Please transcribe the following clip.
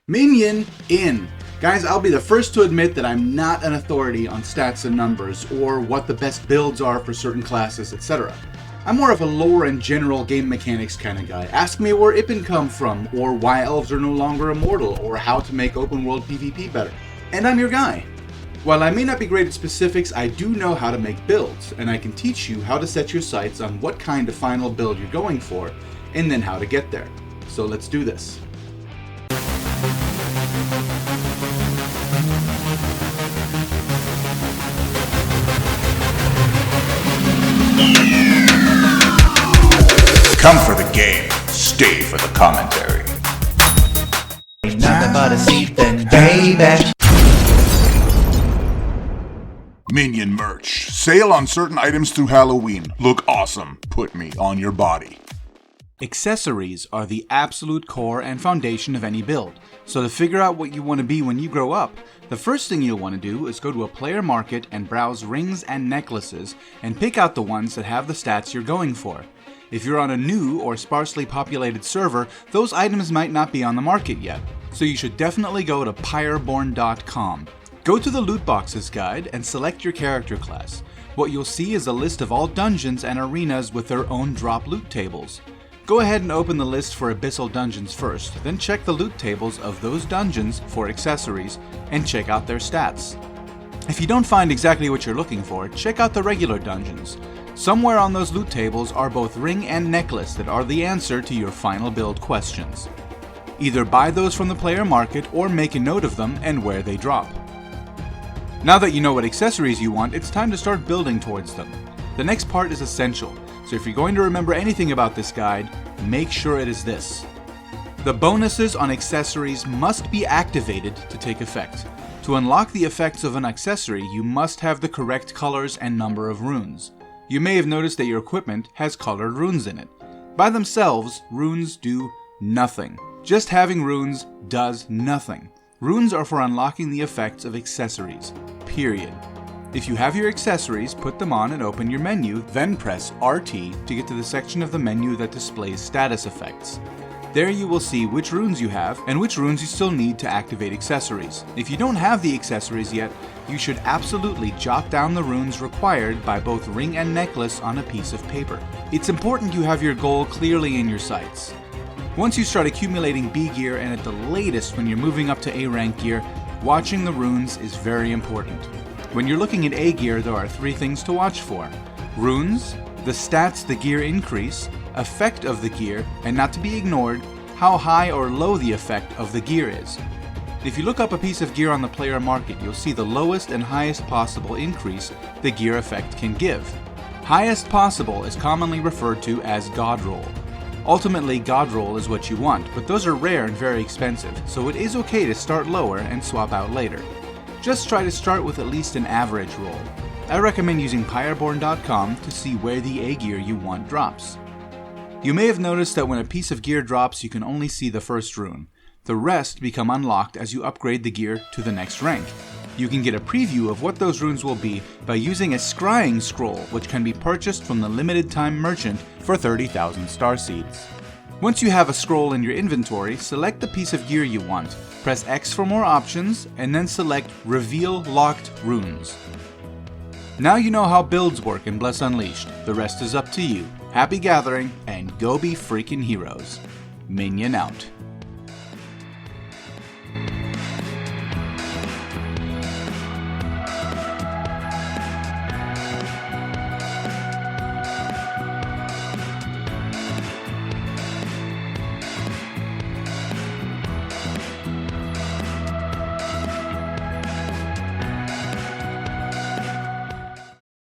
Minion in. Guys, I'll be the first to admit that I'm not an authority on stats and numbers, or what the best builds are for certain classes, etc. I'm more of a lore and general game mechanics kind of guy. Ask me where Ippen come from, or why elves are no longer immortal, or how to make open world PvP better. And I'm your guy. While I may not be great at specifics, I do know how to make builds, and I can teach you how to set your sights on what kind of final build you're going for, and then how to get there. So let's do this. Come for the game, stay for the commentary. Ain't nothing but a seeping, baby. Minion merch. Sale on certain items through Halloween. Look awesome. Put me on your body. Accessories are the absolute core and foundation of any build. So to figure out what you want to be when you grow up, the first thing you'll want to do is go to a player market and browse rings and necklaces and pick out the ones that have the stats you're going for. If you're on a new or sparsely populated server, those items might not be on the market yet, so you should definitely go to pyreborn.com. Go to the loot boxes guide and select your character class. What you'll see is a list of all dungeons and arenas with their own drop loot tables. Go ahead and open the list for Abyssal Dungeons first, then check the loot tables of those dungeons for accessories, and check out their stats. If you don't find exactly what you're looking for, check out the regular dungeons. Somewhere on those loot tables are both ring and necklace that are the answer to your final build questions. Either buy those from the player market or make a note of them and where they drop. Now that you know what accessories you want, it's time to start building towards them. The next part is essential, so if you're going to remember anything about this guide, make sure it is this. The bonuses on accessories must be activated to take effect. To unlock the effects of an accessory, you must have the correct colors and number of runes. You may have noticed that your equipment has colored runes in it. By themselves, runes do nothing. Just having runes does nothing. Runes are for unlocking the effects of accessories, period. If you have your accessories, put them on and open your menu, then press RT to get to the section of the menu that displays status effects. There you will see which runes you have and which runes you still need to activate accessories. If you don't have the accessories yet, you should absolutely jot down the runes required by both ring and necklace on a piece of paper. It's important you have your goal clearly in your sights. Once you start accumulating B gear, and at the latest when you're moving up to A rank gear, watching the runes is very important. When you're looking at A gear, there are 3 things to watch for: runes, the stats the gear increase, effect of the gear, and not to be ignored, how high or low the effect of the gear is. If you look up a piece of gear on the player market, you'll see the lowest and highest possible increase the gear effect can give. Highest possible is commonly referred to as God roll. Ultimately, God roll is what you want, but those are rare and very expensive, so it is okay to start lower and swap out later. Just try to start with at least an average roll. I recommend using pyreborn.com to see where the A gear you want drops. You may have noticed that when a piece of gear drops, you can only see the first rune. The rest become unlocked as you upgrade the gear to the next rank. You can get a preview of what those runes will be by using a Scrying Scroll, which can be purchased from the limited time merchant for 30,000 starseeds. Once you have a scroll in your inventory, select the piece of gear you want, press X for more options, and then select Reveal Locked Runes. Now you know how builds work in Bless Unleashed. The rest is up to you. Happy gathering, and go be freaking heroes. Minion out.